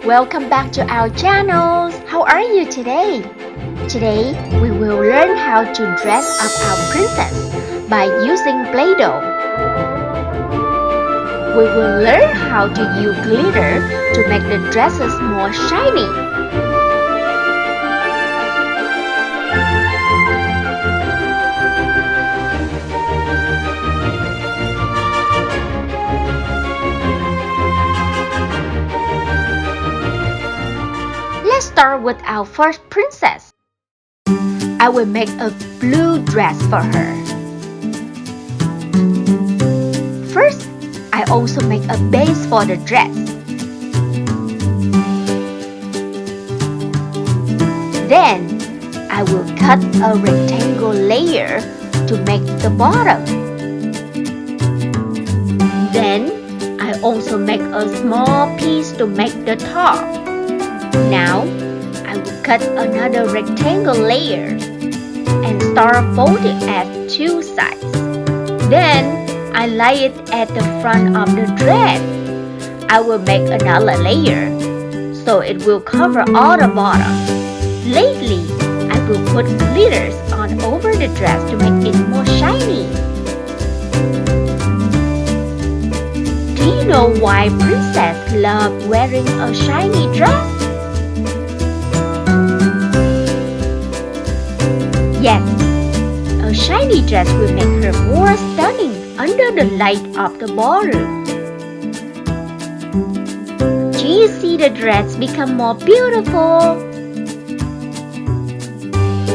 Welcome back to our channels. How are you today? Today, we will learn how to dress up our princess by using Play-Doh. We will learn how to use glitter to make the dresses more shiny. Let's start with our first princess. I will make a blue dress for her. First, I also make a base for the dress. Then, I will cut a rectangle layer to make the bottom. Then, I also make a small piece to make the top. Now, I will cut another rectangle layer and start folding at two sides. Then, I lay it at the front of the dress. I will make another layer so it will cover all the bottom. Lately, I will put glitters on over the dress to make it more shiny. Do you know why princesses love wearing a shiny dress? Yes, a shiny dress will make her more stunning under the light of the ballroom. Do you see the dress become more beautiful?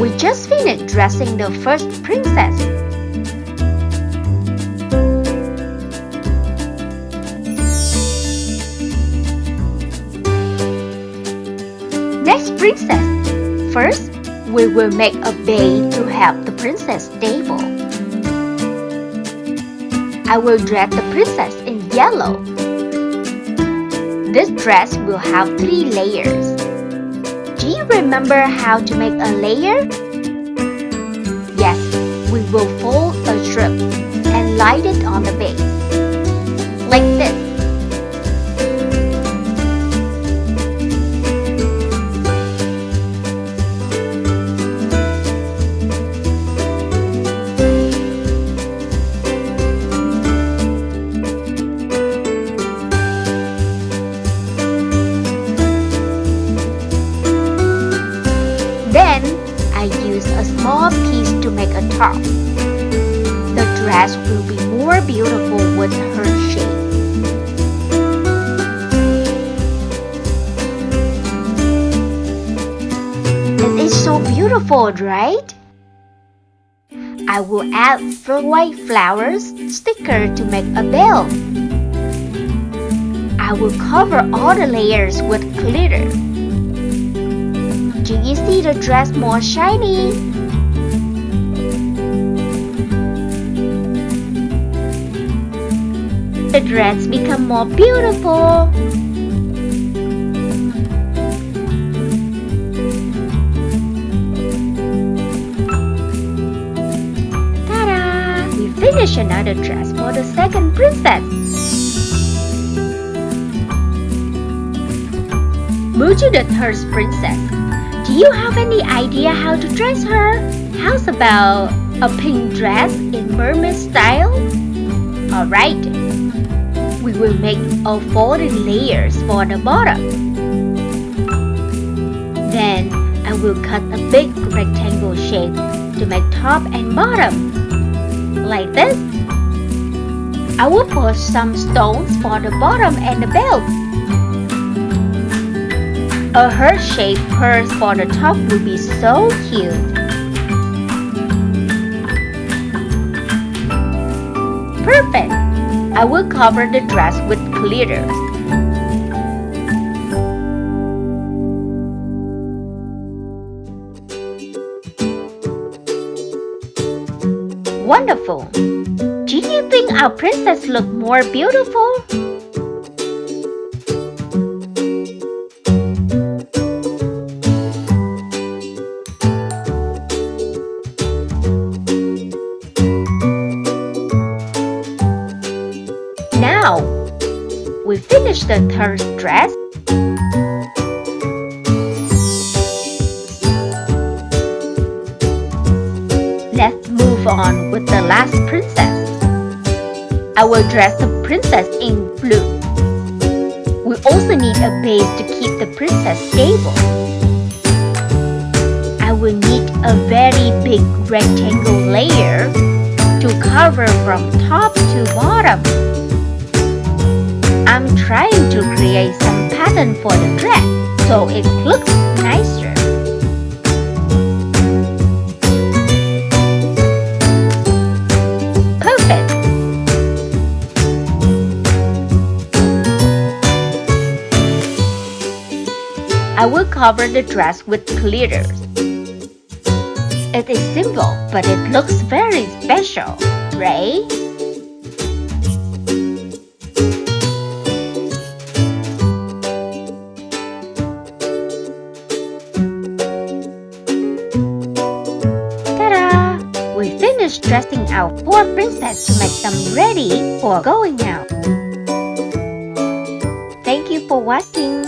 We just finished dressing the first princess. Next princess. First, we will make a base to help the princess stable. I will dress the princess in yellow. This dress will have 3 layers. Do you remember how to make a layer? Yes, we will fold a strip and light it on the base, like this. Then, I use a small piece to make a top. The dress will be more beautiful with her shape. It is so beautiful, right? I will add white flowers sticker to make a bell. I will cover all the layers with glitter. Do you see the dress more shiny? The dress become more beautiful. Ta-da! We finished another dress for the second princess. Move to the third princess. Do you have any idea how to dress her? How's about a pink dress in mermaid style? Alright, we will make a folded layers for the bottom. Then, I will cut a big rectangle shape to make top and bottom. Like this. I will put some stones for the bottom and the belt. A heart-shaped purse for the top will be so cute. Perfect! I will cover the dress with glitters. Wonderful! Do you think our princess look more beautiful? Now, we finished the third dress. with the last princess. I will dress the princess in blue. We also need a base to keep the princess stable. I will need a very big rectangle layer to cover from top to bottom. I'm trying to create some pattern for the dress so it looks nicer. Perfect! I will cover the dress with glitters. It is simple, but it looks very special, right? Ta-da! We finished dressing our 4 princesses to make them ready for going out. Thank you for watching.